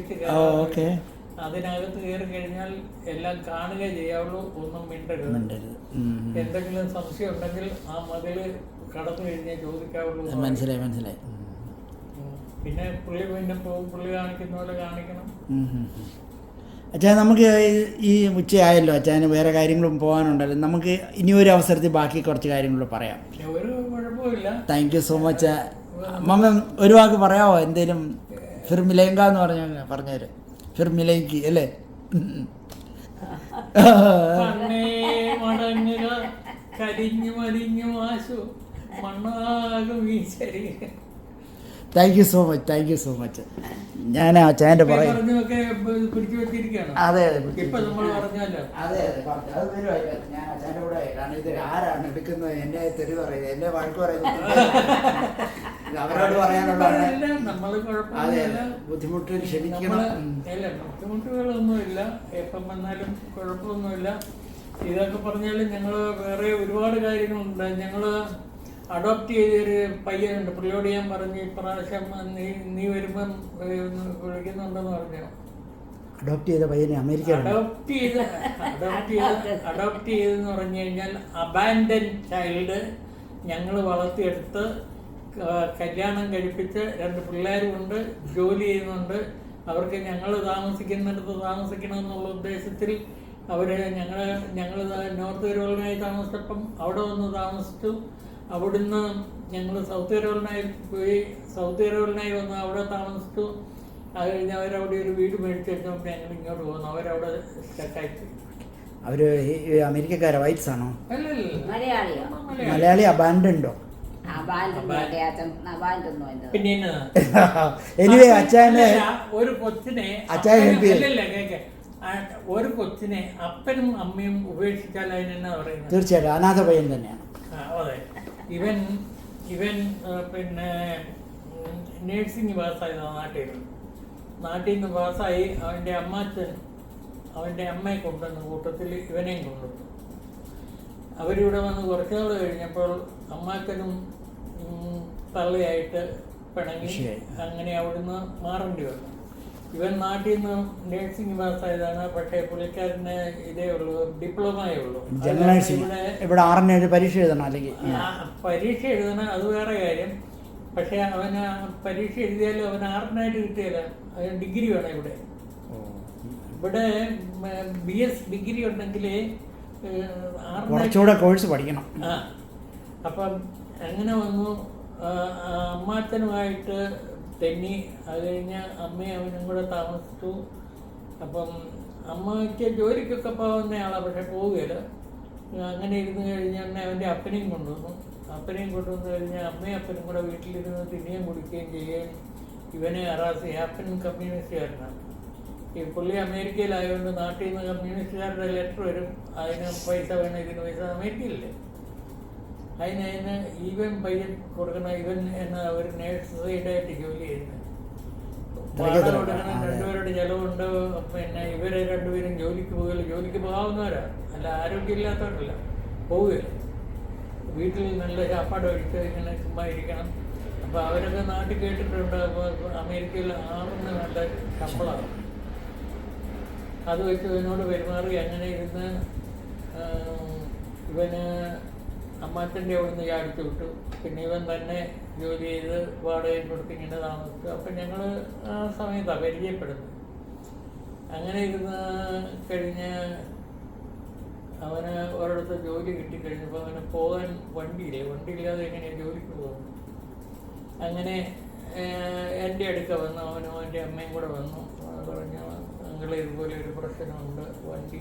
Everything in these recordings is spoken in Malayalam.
ഗേറ്റ് അതിനകത്ത് കയറി കഴിഞ്ഞാൽ എല്ലാം കാണുക ചെയ്യാവുള്ളൂ, ഒന്നും മിണ്ടരുത്. എന്തെങ്കിലും സംശയം ഉണ്ടെങ്കിൽ ആ മതില് കടന്നു കഴിഞ്ഞാൽ ചോദിക്കാവുള്ളൂ. മനസ്സിലായി. പിന്നെ പുള്ളി കാണിക്കുന്ന പോലെ കാണിക്കണം. അച്ഛാ, നമുക്ക് ഈ ഉച്ചയായല്ലോ, അച്ഛന് വേറെ കാര്യങ്ങളും പോകാനുണ്ടല്ലോ. നമുക്ക് ഇനി ഒരു അവസരത്തിൽ ബാക്കി കുറച്ച് കാര്യങ്ങൾ പറയാം. ഒരു കുഴപ്പമില്ല. Thank you so much. മമ്മ ഒരു വാക്ക് പറയാമോ? എന്തേലും ഫിർമിലേങ്ക എന്ന് പറഞ്ഞുതരും. ഫിർമിലേക്ക് അല്ലേ? കരിഞ്ഞു മരിഞ്ഞു മാശു മണ്ണാകും ഈ ശരീരം. Thank you so much. ഞാൻ അച്ഛൻ്റെ പറയും. അതെ അത് ഞാൻ അച്ഛൻ്റെ കൂടെ, കാരണം ഇത് ആരാണ് എടുക്കുന്നത്, എന്നെ തെറി പറയുന്നത്, എന്നെ വഴക്ക് പറയുന്നത്, അവരോട് പറയാനുള്ളതാണ്. അതെ, ബുദ്ധിമുട്ട് ക്ഷമിക്കണം. ബുദ്ധിമുട്ടുകളൊന്നുമില്ല, എപ്പം വന്നാലും കുഴപ്പമൊന്നുമില്ല. ഇതൊക്കെ പറഞ്ഞാൽ ഞങ്ങൾ വേറെ ഒരുപാട് കാര്യങ്ങളുണ്ട്. ഞങ്ങൾ അഡോപ്റ്റ് ചെയ്തൊരു പയ്യനുണ്ട്, പുള്ളിയോട് ഞാൻ പറഞ്ഞു ഇപ്രാവശ്യം നീ വരുമ്പം വിളിക്കുന്നുണ്ടെന്ന് പറഞ്ഞു. അഡോപ്റ്റ് ചെയ്ത പയ്യനെ അമേരിക്ക അഡോപ്റ്റ് ചെയ്തെന്ന് പറഞ്ഞു കഴിഞ്ഞാൽ അബാൻഡൻ ചൈൽഡ് ഞങ്ങൾ വളർത്തിയെടുത്ത് കല്യാണം കഴിപ്പിച്ച് 2 പിള്ളേരുമുണ്ട്, ജോലി ചെയ്യുന്നുണ്ട്. അവർക്ക് ഞങ്ങൾ താമസിക്കുന്നിടത്ത് താമസിക്കണമെന്നുള്ള ഉദ്ദേശത്തിൽ അവർ ഞങ്ങൾ നോർത്ത് കരോളിനായി താമസിച്ചപ്പം അവിടെ വന്ന് താമസിച്ചു. അവിടുന്ന് ഞങ്ങൾ സൗത്ത് കരോളിനായി പോയി. സൗത്ത് കരോളിനായി വന്ന് അവിടെ താമസിച്ചു. അത് കഴിഞ്ഞ് അവരവിടെ ഒരു വീട് മേടിച്ച് വെച്ചപ്പോൾ ഞങ്ങൾ ഇങ്ങോട്ട് പോകുന്നു. അവരവിടെ സ്റ്റക്കായി. അവർ അമേരിക്കക്കാരോ? വൈറ്റ്സ് ആണോ? മലയാളി അബാൻഡോ? പിന്നെ എനിവേ അച്ഛനെ ഒരു കൊച്ചിനെ ഒരു കൊച്ചിനെ അപ്പനും അമ്മയും ഉപേക്ഷിച്ചാൽ അതിനെന്നാ പറയുന്നത്? തീർച്ചയായിട്ടും അനാഥ പയ്യൻ തന്നെയാണ്. അതെ. ഇവൻ പിന്നെ നേഴ്സിംഗ് പാസ്സായതാണ് നാട്ടിൽ നിന്ന് പാസ്സായി. അവൻ്റെ അമ്മാച്ചൻ അവൻ്റെ അമ്മയെ കൊണ്ടുവന്ന കൂട്ടത്തിൽ ഇവനെയും കൊണ്ടുവന്നു. അവരിവിടെ വന്ന് കുറച്ച് നാൾ കഴിഞ്ഞപ്പോൾ അമ്മാച്ചനും തള്ളയായിട്ട് പിണങ്ങി. അങ്ങനെ അവിടുന്ന് മാറേണ്ടി വന്നു. ഇവൻ നാട്ടിൽ നിന്ന് നേഴ്സിംഗ് പാസ്സായതാണ്. പക്ഷേ പുള്ളിക്കാരന് ഇതേ ഉള്ളൂ, ഡിപ്ലോമയേ ഉള്ളൂ. പരീക്ഷ എഴുതണം, അല്ലെങ്കിൽ പരീക്ഷ എഴുതണം, അത് വേറെ കാര്യം. പക്ഷെ അവന് പരീക്ഷ എഴുതിയാലും അവൻ ആറിനായിട്ട് കിട്ടിയല്ല. അവന് ഡിഗ്രി വേണം ഇവിടെ. BS ഡിഗ്രി ഉണ്ടെങ്കിൽ കോഴ്സ് പഠിക്കണം. അപ്പം അങ്ങനെ വന്നു. അമ്മാച്ചനുമായിട്ട് തെന്നി. അത് കഴിഞ്ഞ് അമ്മയും അവനും കൂടെ താമസിച്ചു. അപ്പം അമ്മയ്ക്ക് ജോലിക്കൊക്കെ പോകുന്നയാളാണ്, പക്ഷെ പോവുകയില്ല. അങ്ങനെ ഇരുന്ന് കഴിഞ്ഞാൽ അവൻ്റെ അപ്പനെയും കൊണ്ടുവന്നു. അപ്പനെയും കൊണ്ടുവന്നു കഴിഞ്ഞാൽ അമ്മയും അപ്പനും കൂടെ വീട്ടിലിരുന്ന് തിന്നുകയും കുടിക്കുകയും ചെയ്യുകയും ഇവനെ അറാസ്. അപ്പൻ കമ്മ്യൂണിസ്റ്റുകാരനാണ്. ഈ പുള്ളി അമേരിക്കയിലായതുകൊണ്ട് നാട്ടിൽ നിന്ന് കമ്മ്യൂണിസ്റ്റുകാരുടെ ലെറ്റർ വരും, അതിന് പൈസ വേണം, ഇതിന് പൈസ. അമേരിക്കയില്ലേ, അതിന് ഇവൻ പയ്യൻ കൊടുക്കണം. ഇവൻ എന്ന ഒരു നേഴ്സ് സൈഡായിട്ട് ജോലി ചെയ്യുന്നത്. വാടക കൊടുക്കണം, 2 പേരുടെ ചിലവുണ്ട്. പിന്നെ ഇവരെ 2 പേരും ജോലിക്ക് പോകില്ല. ജോലിക്ക് പോകാവുന്നവരാ, അല്ല ആരോഗ്യമില്ലാത്തവരല്ല, പോവുകയില്ല. വീട്ടിൽ നല്ല ചാപ്പാട് കഴിച്ച് ഇങ്ങനെ ചുമ്മാ ഇരിക്കണം. അപ്പോൾ അവരൊക്കെ നാട്ടിൽ കേട്ടിട്ടുണ്ട്. അപ്പോൾ അമേരിക്കയിൽ ആറിന് നല്ല ശമ്പളമാണ്. അത് വെച്ച് ഇവനോട് പെരുമാറി. അങ്ങനെ ഇരുന്ന് ഇവന് അമ്മാച്ചൻ്റെ അവിടുന്ന് ചാടിച്ചു വിട്ടു. പിന്നെ ഇവൻ തന്നെ ജോലി ചെയ്ത് വാടകയും കൊടുത്ത് ഇങ്ങനെ താമസിച്ചു. അപ്പം ഞങ്ങൾ ആ സമയത്താണ് പരിചയപ്പെടുന്നത്. അങ്ങനെ ഇരുന്ന് കഴിഞ്ഞ് അവന് ഒരിടത്ത് ജോലി കിട്ടിക്കഴിഞ്ഞപ്പോൾ അവന് പോകാൻ വണ്ടിയില്ലാതെ എങ്ങനെയാണ് ജോലിക്ക് പോകുന്നത്. അങ്ങനെ എൻ്റെ അടുക്ക വന്നു. അവനും അവൻ്റെ അമ്മയും കൂടെ വന്നു. പറഞ്ഞു, ഞങ്ങൾ ഇതുപോലെ ഒരു പ്രശ്നമുണ്ട്, വണ്ടി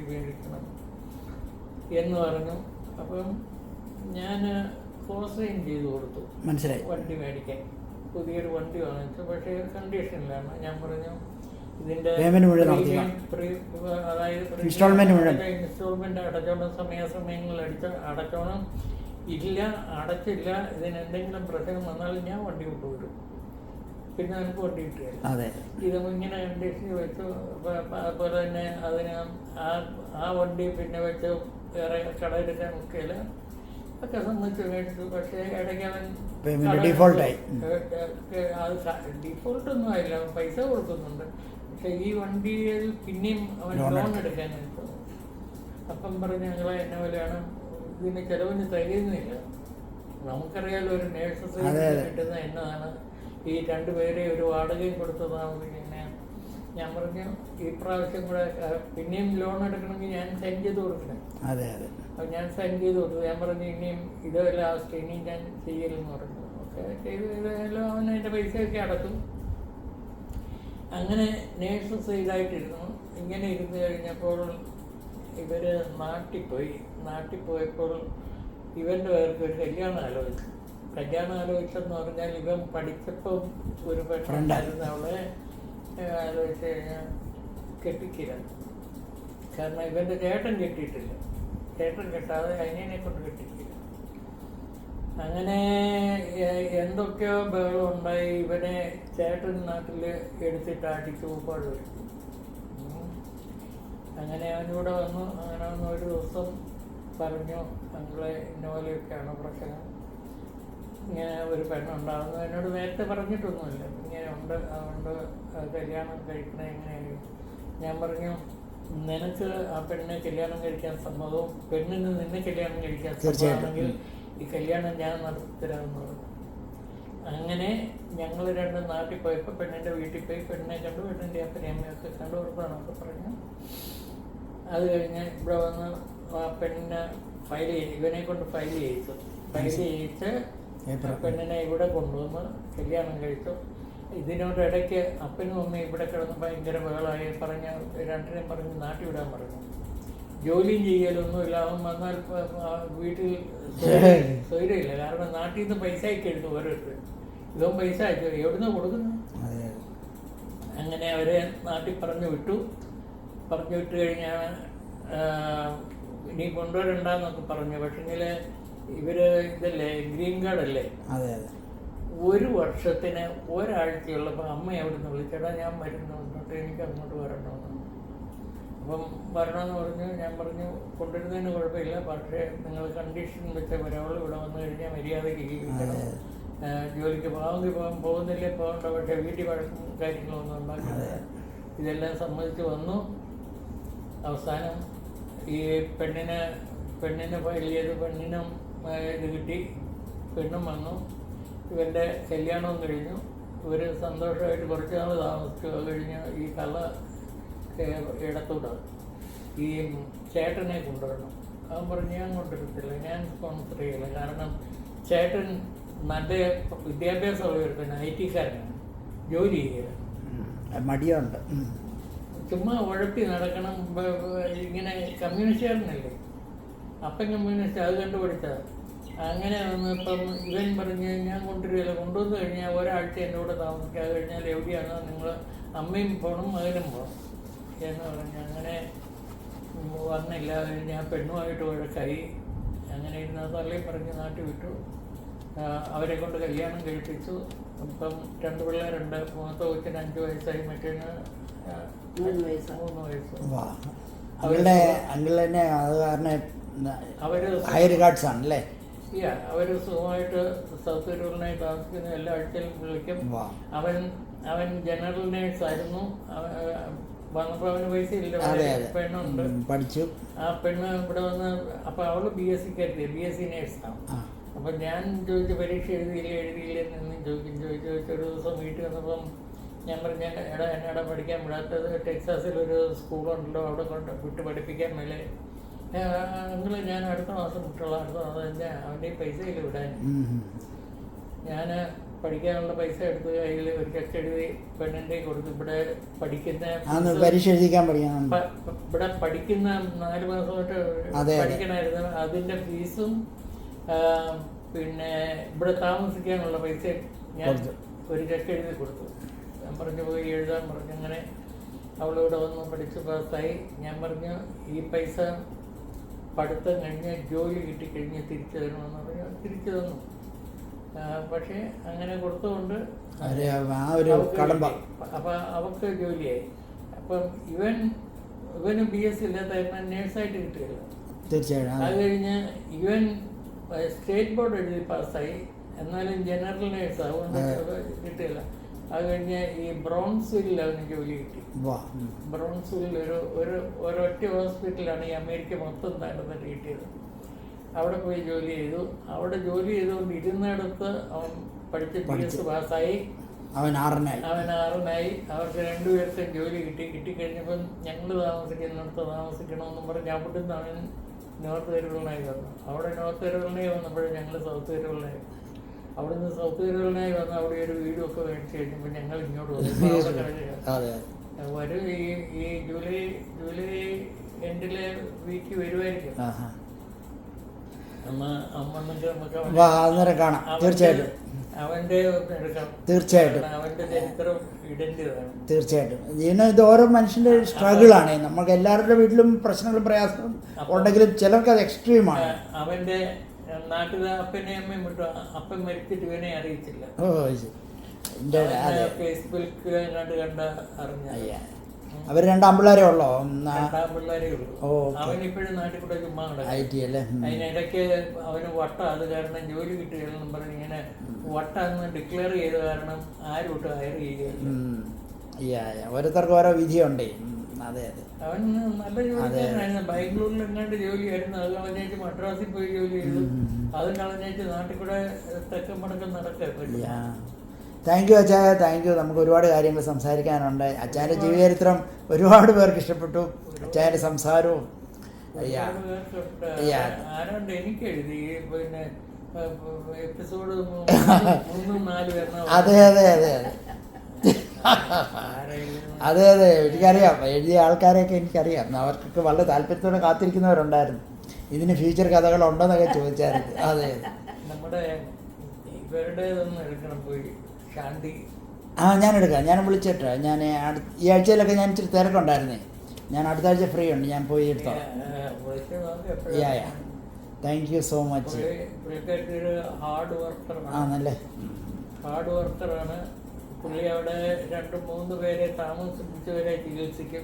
മേടിക്കണം എന്ന് പറഞ്ഞു. അപ്പം ഞാൻ കോസൈൻ ചെയ്ത് കൊടുത്തു. മനസ്സിലായി. വണ്ടി മേടിക്കാൻ പുതിയൊരു വണ്ടി വാങ്ങിച്ചു. പക്ഷേ കണ്ടീഷനിലാണ്. ഞാൻ പറഞ്ഞു ഇതിൻ്റെ അതായത് ഇൻസ്റ്റാൾമെൻറ്റ് അടച്ചോണം, സമയാസമയങ്ങളിൽ അടച്ചോണം. അടച്ചില്ല, ഇതിനെന്തെങ്കിലും പ്രശ്നം വന്നാലും ഞാൻ വണ്ടി കൊണ്ടുവരും. പിന്നെ എനിക്ക് വണ്ടി കിട്ടുകയില്ല. ഇങ്ങനെ കണ്ടീഷൻ വെച്ചു. അതുപോലെ തന്നെ അതിന് ആ വണ്ടി പിന്നെ വെച്ച് വേറെ കടയെടുക്കാൻ ഒക്കെയില്ല. ഒക്കെ സമ്മതിച്ചു മേടിച്ചു. പക്ഷേ ഇടയ്ക്ക് അവൻ Payment default ആയി. അത് ഡിഫോൾട്ടൊന്നും ആയില്ല, അവൻ പൈസ കൊടുക്കുന്നുണ്ട്. പക്ഷെ ഈ വണ്ടിയിൽ പിന്നെയും അവൻ ലോൺ എടുക്കാൻ നിൽക്കുന്നു. അപ്പം പറഞ്ഞ് ഞങ്ങളെ എന്നെ പോലെയാണ്, ഇതിന് ചിലവിന് തികയുന്നില്ല. നമുക്കറിയാലോ ഒരു നേഴ്സസ് കിട്ടുന്ന എന്നതാണ്. ഈ രണ്ടുപേരെ ഒരു വാടകയും കൊടുത്തതാണ്. പിന്നെ ഞാൻ പറഞ്ഞു ഈ പ്രാവശ്യം കൂടെ പിന്നെയും ലോൺ എടുക്കണമെങ്കിൽ ഞാൻ സൈൻ ചെയ്ത് കൊടുക്കണം. അപ്പം ഞാൻ സൈൻ ചെയ്ത് കൊടുത്തു. ഞാൻ പറഞ്ഞു ഇനിയും ഇത് ലാസ്റ്റ്, ഇനിയും ഞാൻ ചെയ്യലെന്ന് പറഞ്ഞു. ഒക്കെ ചെയ്ത് ചെയ്താലും അവൻ അതിൻ്റെ പൈസയൊക്കെ അടക്കും. അങ്ങനെ നേഴ്സസ് ഇതായിട്ടിരുന്നു. ഇങ്ങനെ ഇരുന്ന് കഴിഞ്ഞപ്പോൾ ഇവർ നാട്ടിൽ പോയപ്പോൾ ഇവൻ്റെ പേർക്ക് ഒരു കല്യാണം ആലോചിച്ചു. കല്യാണം ആലോചിച്ചെന്ന് പറഞ്ഞാൽ ഇവൻ പഠിച്ചപ്പം ഒരു പെണ്ണുണ്ടായിരുന്നു, അവളെ ആലോചിച്ച് കഴിഞ്ഞാൽ കെട്ടിക്കില്ല. കാരണം ഇവൻ്റെ ചേട്ടൻ കെട്ടിയിട്ടില്ല. ചേട്ടൻ കെട്ടാതെ അനിയനെ കൊണ്ട് കെട്ടിക്കില്ല. അങ്ങനെ എന്തൊക്കെയോ ബഹളം ഉണ്ടായി. ഇവനെ ചേട്ടൻ നാട്ടിൽ എടുത്തിട്ട് അടിച്ചു പാടുവെച്ചു. അങ്ങനെ അവനിവിടെ വന്നു. അങ്ങനെ വന്ന് ഒരു ദിവസം പറഞ്ഞു, ഞങ്ങളെ ഇന്നപോലെയൊക്കെയാണ് പ്രശ്നം, ഇങ്ങനെ ഒരു പെണ്ണുണ്ടാകുന്നു. എന്നോട് നേരത്തെ പറഞ്ഞിട്ടൊന്നുമില്ല, ഇങ്ങനെ ഉണ്ട്, അതുകൊണ്ട് കല്യാണം കഴിക്കണേ എങ്ങനെയായിരിക്കും. ഞാൻ പറഞ്ഞു നിനക്ക് ആ പെണ്ണിനെ കല്യാണം കഴിക്കാൻ സമ്മതവും പെണ്ണിന് നിന്നെ കല്യാണം കഴിക്കാൻ സമ്മതമാണെങ്കിൽ ഈ കല്യാണം ഞാൻ നടത്തിത്തരാമെന്ന് പറഞ്ഞു. അങ്ങനെ ഞങ്ങൾ രണ്ടും നാട്ടിൽ പോയപ്പോൾ പെണ്ണിൻ്റെ വീട്ടിൽ പോയി പെണ്ണിനെ കണ്ടു, പെണ്ണിൻ്റെ അപ്പനെയും അമ്മയൊക്കെ കണ്ടു കൊടുക്കാനൊക്കെ പറഞ്ഞു. അത് കഴിഞ്ഞ് ഇവിടെ വന്ന് ആ പെണ്ണിനെ ഇവനെ കൊണ്ട് ഫയൽ ചെയ്യിച്ച് പെണ്ണിനെ ഇവിടെ കൊണ്ടുവന്ന് കല്യാണം കഴിച്ചു. ഇതിനോടിടയ്ക്ക് അപ്പനും അമ്മയും ഇവിടെ കിടന്ന് ഭയങ്കര ബഹളമായി. രണ്ടിനെയും പറഞ്ഞ് നാട്ടിൽ വിടാൻ പറഞ്ഞു. ജോലിയും ചെയ്യലൊന്നുമില്ല. അവൻ വന്നാൽ വീട്ടിൽ സ്വൈര്യമില്ല. കാരണം നാട്ടിൽ നിന്ന് പൈസ അയക്കെടുത്തു ഓരോരുത്തർ. ഇവൻ പൈസ അയച്ചു, എവിടുന്ന് കൊടുക്കുന്നു? അങ്ങനെ അവരെ നാട്ടിൽ പറഞ്ഞു വിട്ടു കഴിഞ്ഞാൽ ഇനി കൊണ്ടുവരണ്ടെന്നൊക്കെ പറഞ്ഞു. പക്ഷെങ്കിൽ ഇവർ ഇതല്ലേ ഗ്രീൻ കാർഡല്ലേ, ഒരു വർഷത്തിന് ഒരാഴ്ചയുള്ളപ്പോൾ അമ്മ അവിടുന്ന് വിളിച്ചേട്ടാ ഞാൻ വരുന്നുണ്ട്, എനിക്ക് അങ്ങോട്ട് വരണമെന്ന്. അപ്പം വരണമെന്ന് പറഞ്ഞു. ഞാൻ പറഞ്ഞു കൊണ്ടുവരുന്നതിന് കുഴപ്പമില്ല, പക്ഷേ നിങ്ങൾ കണ്ടീഷൻ വെച്ച ഒരാൾ ഇവിടെ വന്നു കഴിഞ്ഞാൽ മര്യാദയ്ക്ക് ജീവിക്കണം, ജോലിക്ക് പോകാമെങ്കിൽ പോകുന്നില്ലേ പോകണ്ട, പക്ഷേ വീട്ടിൽ വഴക്കും കാര്യങ്ങളൊന്നും ഉണ്ടാക്കില്ല. ഇതെല്ലാം സമ്മതിച്ച് വന്നു. അവസാനം ഈ പെണ്ണിനെ ഫയൽ ചെയ്ത് പെണ്ണിനും ഇത് കിട്ടി, പെണ്ണും വന്നു. ഇവൻ്റെ കല്യാണവും കഴിഞ്ഞു. ഇവർ സന്തോഷമായിട്ട് കുറച്ച് നാൾ താമസിച്ചു. അത് കഴിഞ്ഞ് ഈ കള്ള ഇടത്തൂടെ ഈ ചേട്ടനെ കൊണ്ടുവരണം. അവൻ പറഞ്ഞു ഞാൻ കൊണ്ടുവരത്തില്ല, ഞാൻ സ്പോൺസർ ചെയ്യില്ല. കാരണം ചേട്ടൻ നല്ല വിദ്യാഭ്യാസമുള്ള ഒരു IT-കാരനാണ്, ജോലി ചെയ്യില്ല, മടിയുണ്ട്, ചുമ്മാ ഉഴപ്പി നടക്കണം. ഇങ്ങനെ കമ്മ്യൂണിസ്റ്റുകാരനല്ലേ, അപ്പം കമ്മ്യൂണിസ്റ്റ്, അത് കണ്ടുപിടിച്ചതാണ്. അങ്ങനെ വന്നപ്പം ഇവൻ പറഞ്ഞ് ഞാൻ കൊണ്ടുവരില്ല, കൊണ്ടുവന്ന് കഴിഞ്ഞാൽ ഒരാഴ്ച എൻ്റെ കൂടെ താമസിക്കാതെ കഴിഞ്ഞാൽ എവിടെയാണ് നിങ്ങൾ അമ്മയും പോകണം മകനും പോകണം എന്ന് പറഞ്ഞ് അങ്ങനെ വന്നില്ല. ഞാൻ പെണ്ണുമായിട്ട് വഴക്കായി. അങ്ങനെ ഇരുന്ന തള്ളയും പറഞ്ഞ് നാട്ടിൽ വിട്ടു. അവരെ കൊണ്ട് കല്യാണം കഴിപ്പിച്ചു. ഇപ്പം 2 പിള്ളേരുണ്ട്. മൂത്ത കൊച്ചിന് 5 വയസ്സായി, മറ്റേന് 3 വയസ്സ്. അവര് സുഖമായിട്ട് സൗത്ത് കരോളിനായി താമസിക്കുന്ന, എല്ലാ ആഴ്ചയിലും വിളിക്കും. അവൻ ജനറൽ നേഴ്സ് ആയിരുന്നു. വന്നപ്പോൾ അവന് പൈസ ഇല്ല, പെണ്ണുണ്ട്, പഠിച്ചു. ആ പെണ്ണ് ഇവിടെ വന്ന് അപ്പം അവള് BSc നേഴ്സാണ്. അപ്പം ഞാൻ ചോദിച്ചു പരീക്ഷ എഴുതിയില്ലെന്ന് ചോദിച്ചു. ഒരു ദിവസം വീട്ടിൽ വന്നപ്പം ഞാൻ പറഞ്ഞ എടാ പഠിക്കാൻ വിടാത്തത്, ടെക്സാസിൽ ഒരു സ്കൂളുണ്ടല്ലോ, അവിടെ കൊണ്ട് വിട്ട് പഠിപ്പിക്കാൻ മേലെ. എങ്കിലും ഞാൻ അടുത്ത മാസം വിട്ടുള്ള അവൻ്റെ പൈസ ഇല്ല വിടാൻ. ഞാൻ പഠിക്കാനുള്ള പൈസ എടുത്ത് കയ്യിൽ ഒരു ചെക്ക് എഴുതി പെണ്ണിൻ്റെ കൊടുത്തു. ഇവിടെ പഠിക്കുന്ന ഇവിടെ പഠിക്കുന്ന 4 മാസമായിട്ട് പഠിക്കണമായിരുന്നു. അതിൻ്റെ ഫീസും പിന്നെ ഇവിടെ താമസിക്കാനുള്ള പൈസ ഞാൻ ഒരു ചെക്ക് എഴുതി കൊടുത്തു. ഞാൻ പറഞ്ഞു പോയി എഴുതാൻ പറഞ്ഞു. അങ്ങനെ അവളിവിടെ വന്ന് പഠിച്ച് പാസ്സായി. ഞാൻ പറഞ്ഞു ഈ പൈസ പഠിത്തം കഴിഞ്ഞ് ജോലി കിട്ടിക്കഴിഞ്ഞ് തിരിച്ചു തരണമെന്ന് പറഞ്ഞു. തിരിച്ചു തന്നു. പക്ഷേ അങ്ങനെ കൊടുത്തുകൊണ്ട് അപ്പം അവൾക്ക് ജോലിയായി. അപ്പം ഇവന് BSc ഇല്ലാത്ത നേഴ്സായിട്ട് കിട്ടുകയില്ല. തീർച്ചയായും. അത് കഴിഞ്ഞ് ഇവൻ സ്റ്റേറ്റ് ബോർഡ് എഴുതി പാസ്സായി, എന്നാലും ജനറൽ നേഴ്സ് അതുകൊണ്ട് കിട്ടിയില്ല. അത് കഴിഞ്ഞ് ഈ ബ്രോൺസ്വില്ലിൽ അവന് ജോലി കിട്ടി. ബ്രോൺസ്വില്ലിൽ ഒരൊറ്റ ഹോസ്പിറ്റലാണ് ഈ അമേരിക്ക മൊത്തം നടന്നിട്ട് കിട്ടിയത്. അവിടെ പോയി ജോലി ചെയ്തു. അവിടെ ജോലി ചെയ്തുകൊണ്ട് ഇരുന്നിടത്ത് അവൻ പഠിച്ച് BS പാസ്സായി. അവൻ ആറിനായി. അവർക്ക് രണ്ടുപേർക്കും ജോലി കിട്ടിക്കഴിഞ്ഞപ്പം ഞങ്ങൾ താമസിക്കുന്നിടത്ത് താമസിക്കണമെന്നും പറഞ്ഞ് അവിടെ നിന്ന് അവൻ നോർത്ത് കരോളിനായി വന്നു. അവിടെ നോർത്ത് കരോളിനായി വന്നപ്പോഴും ഞങ്ങൾ സൗത്ത് കരോളിനായി. അവിടെ നിന്ന് സൗത്ത് കരോളിനായി വന്ന് അവിടെ ഒരു വീടൊക്കെ മേടിച്ച് കഴിഞ്ഞപ്പോൾ ഞങ്ങൾ ഇങ്ങോട്ട് വരും. ഈ ജൂലൈ എൻഡിലെ വീക്ക് വരുമായിരിക്കും. അന്നേരം കാണാം തീർച്ചയായിട്ടും. തീർച്ചയായിട്ടും ഇത് ഓരോ മനുഷ്യന്റെ സ്ട്രഗിളാണ്. നമുക്ക് എല്ലാവരുടെ വീട്ടിലും പ്രശ്നങ്ങളും പ്രയാസങ്ങളും ഉണ്ടെങ്കിലും ചിലർക്ക് അത് എക്സ്ട്രീമാണ്. അവന്റെ നാട്ടിലെ അപ്പനെ അമ്മയും വിട്ടു. അപ്പൻ മരിച്ചിട്ട് ഇവനെ അറിയിച്ചില്ല. ഫേസ്ബുക്കിൽ കണ്ട അറിഞ്ഞ അവർ രണ്ടാമ്പിള്ളേരേ ഉള്ളോ? അവനിപ്പോഴും നാട്ടിൽ കൂടെ ചുമ്മാ അതിനിടയ്ക്ക് അവന് വട്ട, അത് കാരണം ജോലി കിട്ടുകയെന്നും പറഞ്ഞ് ഇങ്ങനെ വട്ടാന്ന് ഡിക്ലെയർ ചെയ്ത കാരണം ആരും ഇട്ട് ഹയർ ചെയ്യുകയില്ല. ഓരോരുത്തർക്ക് ഓരോ വിധിയുണ്ടേ. അതെ അതെ, അവൻ നല്ല ജോലിക്കാരനായിരുന്നു. ബാംഗ്ലൂരിൽ എങ്ങാണ്ട് ജോലിയായിരുന്നു. അത് കളഞ്ഞേച്ച് മദ്രാസിൽ പോയി ജോലി ചെയ്തു. അതും കളഞ്ഞേച്ച് നാട്ടിൽ കൂടെ തെക്കും മടക്കം നടക്കുക. താങ്ക് യു അച്ചായ, താങ്ക് യു. നമുക്ക് ഒരുപാട് കാര്യങ്ങൾ സംസാരിക്കാനുണ്ട്. അച്ചായൻ്റെ ജീവചരിത്രം ഒരുപാട് പേർക്ക് ഇഷ്ടപ്പെട്ടു. അച്ചായൻ്റെ സംസാരവും ആരാണ്ട് എനിക്ക് എഴുതി പിന്നെ എപ്പിസോഡ് 3-4 അതെ അതെ അതെ അതെ അതെ അതെ എനിക്കറിയാം. എഴുതിയ ആൾക്കാരെയൊക്കെ എനിക്കറിയാം. അവർക്കൊക്കെ വളരെ താല്പര്യത്തോടെ കാത്തിരിക്കുന്നവരുണ്ടായിരുന്നു. ഇതിന് ഫ്യൂച്ചർ കഥകളുണ്ടോന്നൊക്കെ ചോദിച്ചായിരുന്നു. അതെ, നമ്മുടെ ഇവരുടേതൊന്നും എടുക്കണം പോയി ശാന്തി. ഞാൻ എടുക്കാം. ഞാൻ വിളിച്ചിട്ട് ഞാൻ ഈ ആഴ്ചയിലൊക്കെ ഞാൻ ഇച്ചിരി തിരക്കുണ്ടായിരുന്നേ. ഞാൻ അടുത്ത ആഴ്ച ഫ്രീ ഉണ്ട്. ഞാൻ പോയി എടുത്തോളാം. Thank you so much. ആണല്ലേ, ഹാർഡ് വർക്കറാണ് പുള്ളി. അവിടെ 2-3 പേരെ താമസിപ്പിച്ചവരെ ചികിത്സിക്കും.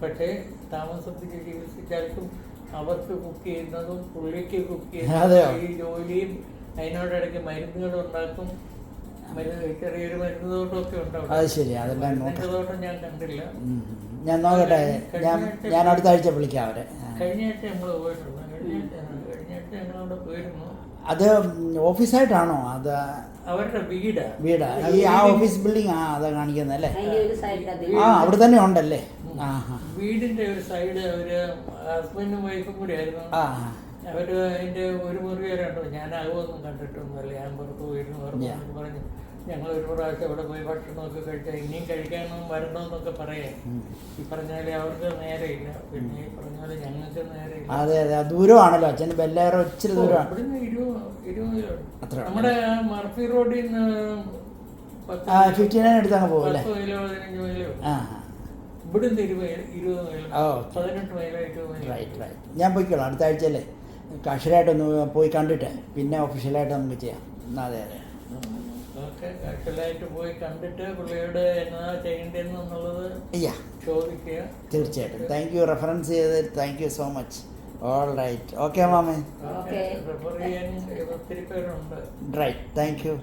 പക്ഷേ താമസിപ്പിച്ച് ചികിത്സിച്ചാൽക്കും അവർക്ക് കുക്ക് ചെയ്യുന്നതും പുള്ളിക്ക് കുക്ക് ചെയ്യുന്നതും ഈ ജോലിയും അതിനോടിടയ്ക്ക് മരുന്നുകൾ ഉണ്ടാക്കും. ചെറിയൊരു മരുന്ന് തോട്ടമൊക്കെ ഉണ്ടാവും. അത് ശരി, അതെല്ലാം തോട്ടം ഞാൻ കണ്ടില്ല. ഞാൻ നോക്കട്ടെ. ഞാൻ അടുത്ത ആഴ്ച വിളിക്കാം അവരെ. കഴിഞ്ഞ ആഴ്ച നമ്മൾ പോയിട്ടുണ്ട്. കഴിഞ്ഞ ആഴ്ച ഞങ്ങളവിടെ പോയിരുന്നു. അത് ഓഫീസായിട്ടാണോ? അത് അവരുടെ വീടാ. ഈ ആ ഓഫീസ് ബിൽഡിംഗ് അതാ കാണിക്കുന്നത് അല്ലേ? അവിടെ തന്നെ ഉണ്ടല്ലേ? വീടിന്റെ ഒരു സൈഡ് അവര് ഹസ്ബൻഡും വൈഫും കൂടി ആയിരുന്നു. അവര് അതിന്റെ ഒരു മുറി വരെ ഉണ്ടോ. ഞാൻ അതൊന്നും കണ്ടിട്ടൊന്നുമല്ല. ഞാൻ പുറത്ത് പോയിരുന്നു പറഞ്ഞു. ഞങ്ങൾ ഒരു പ്രാവശ്യം അവിടെ പോയി ഭക്ഷണമൊക്കെ കഴിച്ചാൽ ഇനിയും കഴിക്കാനും വരണമെന്നൊക്കെ പറയാം. ഈ പറഞ്ഞാല് അവർക്ക് നേരെയില്ല, പിന്നെ ഈ പറഞ്ഞാല് ഞങ്ങൾക്ക് നേരെയില്ല. അതെ അതെ, ദൂരമാണല്ലോ. അച്ഛന് ബെല്ലേറോ ഇച്ചിരി ദൂരം. ഇവിടുന്ന് 20 നമ്മുടെ മർഫി റോഡിൽ നിന്ന് 59 എടുത്തങ്ങ് പോകും. 10 മൈലോ 15 മൈലോ. ഇവിടുന്ന് 20 മൈലോ 18 മൈലോ 20 മൈലോ. ഞാൻ പോയിക്കോളാം അടുത്ത ആഴ്ചയല്ലേ. കാഷ്വലായിട്ടൊന്ന് പോയി കണ്ടിട്ട് പിന്നെ ഒഫീഷ്യലായിട്ട് നമുക്ക് ചെയ്യാം. അതെ അതെ, കാഷ്വലായിട്ട് പോയി കണ്ടിട്ട് പുള്ളിയോട് എന്നാ ചെയ്യേണ്ടതെന്നുള്ളത് ചോദിക്കുക. തീർച്ചയായിട്ടും. താങ്ക് യു റെഫറൻസ് ചെയ്ത്. Thank you so much. All right, okay മാമേ. റെഫർ ചെയ്യാൻ ഒത്തിരി പേരുണ്ട്. Right, thank U.